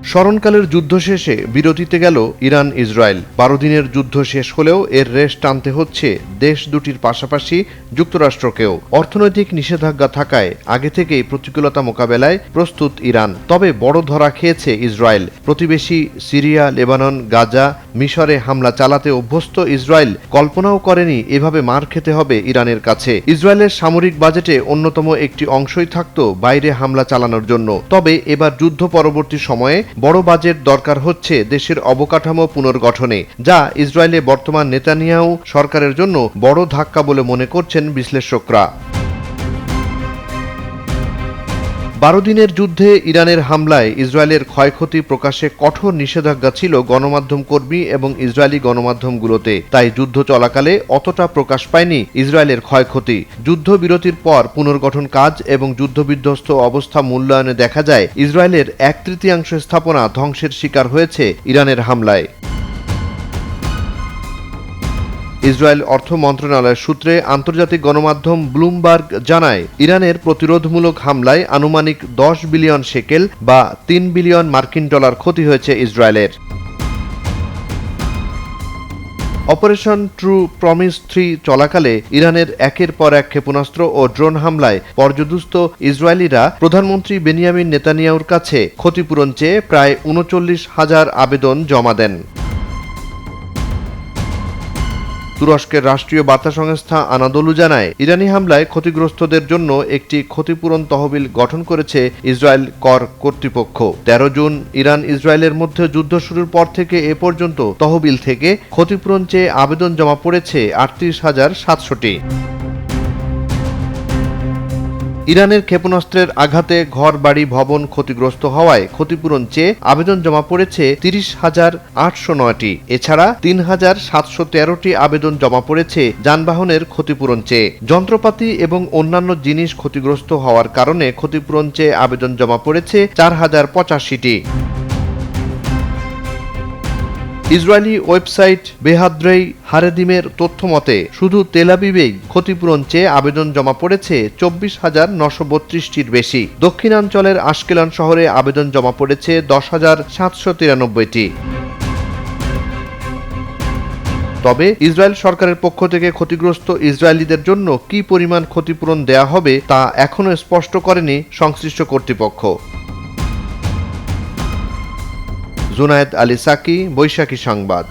স্মরণকালের যুদ্ধ শেষে বিরতিতে গেল ইরান ইসরায়েল। 12 দিনের যুদ্ধ শেষ হলেও এর রেশ টানতে হচ্ছে দেশ দুটির পাশাপাশি যুক্তরাষ্ট্রকেও। অর্থনৈতিক নিষেধাজ্ঞা থাকায় আগে থেকেই প্রতিকূলতা মোকাবেলায় প্রস্তুত ইরান। তবে বড় ধরা খেয়েছে ইসরায়েল। প্রতিবেশী সিরিয়া, লেবানন, গাজা, মিশরে হামলা চালাতে অভ্যস্ত ইসরায়েল কল্পনাও করেনি এভাবে মার খেতে হবে ইরানের কাছে। ইসরায়েলের সামরিক বাজেটে অন্যতম একটি অংশই থাকত বাইরে হামলা চালানোর জন্য। তবে এবার যুদ্ধ পরবর্তী সময়ে বড় বাজেট দরকার হচ্ছে দেশের অবকাঠামো পুনর্গঠনে, যা ইসরায়েলে বর্তমান নেতানিয়াহু সরকারের জন্য বড় ধাক্কা বলে মনে করছেন বিশ্লেষকরা। 12 দিনের যুদ্ধে ইরানের হামলায় ইসরায়েলের ক্ষয়ক্ষতি প্রকাশে কঠোর নিষেধাজ্ঞা ছিল গণমাধ্যম কর্মী এবং ইসরায়েলি গণমাধ্যমগুলোতে। তাই যুদ্ধ চলাকালে অতটা প্রকাশ পায়নি ইসরায়েলের ক্ষয়ক্ষতি। যুদ্ধবিরতির পর পুনর্গঠন কাজ এবং যুদ্ধবিধ্বস্ত অবস্থা মূল্যায়নে দেখা যায় ইসরায়েলের 1/3 স্থাপনা ধ্বংসের শিকার হয়েছে ইরানের হামলায়। ইসরায়েল অর্থ মন্ত্রণালয়ের সূত্রে আন্তর্জাতিক গণমাধ্যম ব্লুমবার্গ জানায়, ইরানের প্রতিরোধমূলক হামলায় আনুমানিক 10 বিলিয়ন শেকেল বা 3 বিলিয়ন মার্কিন ডলার ক্ষতি হয়েছে ইসরায়েলের। অপারেশন ট্রু প্রমিস 3 চলাকালে ইরানের একের পর এক ক্ষেপণাস্ত্র ও ড্রোন হামলায় পর্যুদস্ত ইসরায়েলিরা প্রধানমন্ত্রী বেনিয়ামিন নেতানিয়াহুর কাছে ক্ষতিপূরণ চেয়ে প্রায় 39,000 আবেদন জমা দেন। তুরস্কের রাষ্ট্রীয় বার্তা সংস্থা আনাদোলু জানায়, ইরানি হামলায় ক্ষতিগ্রস্তদের জন্য একটি ক্ষতিপূরণ তহবিল গঠন করেছে ইসরায়েল কর কর্তৃপক্ষ। 13 জুন ইরান ইসরায়েলের মধ্যে যুদ্ধ শুরুর পর থেকে এ পর্যন্ত তহবিল থেকে ক্ষতিপূরণ চেয়ে আবেদন জমা পড়েছে 38,700টি। ইরানের ক্ষেপণাস্ত্রের আঘাতে ঘর বাড়ি ভবন ক্ষতিগ্রস্ত হওয়ায় ক্ষতিপূরণ চেয়ে আবেদন জমা পড়েছে 30,809টি। এছাড়া 3,713টি আবেদন জমা পড়েছে যানবাহনের ক্ষতিপূরণ চেয়ে। যন্ত্রপাতি এবং অন্যান্য জিনিস ক্ষতিগ্রস্ত হওয়ার কারণে ক্ষতিপূরণ চেয়ে আবেদন জমা পড়েছে 4,085টি। ইসরায়েলি ওয়েবসাইট বেহাদ্রেই হারেদিমের তথ্য মতে শুধু তেল আবিবেই ক্ষতিপূরণ চেয়ে আবেদন জমা পড়েছে 24,932টির বেশি। দক্ষিণাঞ্চলের আশকেলন শহরে আবেদন জমা পড়েছে 10,793টি। তবে ইসরায়েল সরকারের পক্ষ থেকে ক্ষতিগ্রস্ত ইসরায়েলিদের জন্য কী পরিমাণ ক্ষতিপূরণ দেয়া হবে তা এখনও স্পষ্ট করেনি সংশ্লিষ্ট কর্তৃপক্ষ। জুনায়েদ আলী সাকি, বৈশাখী সংবাদ।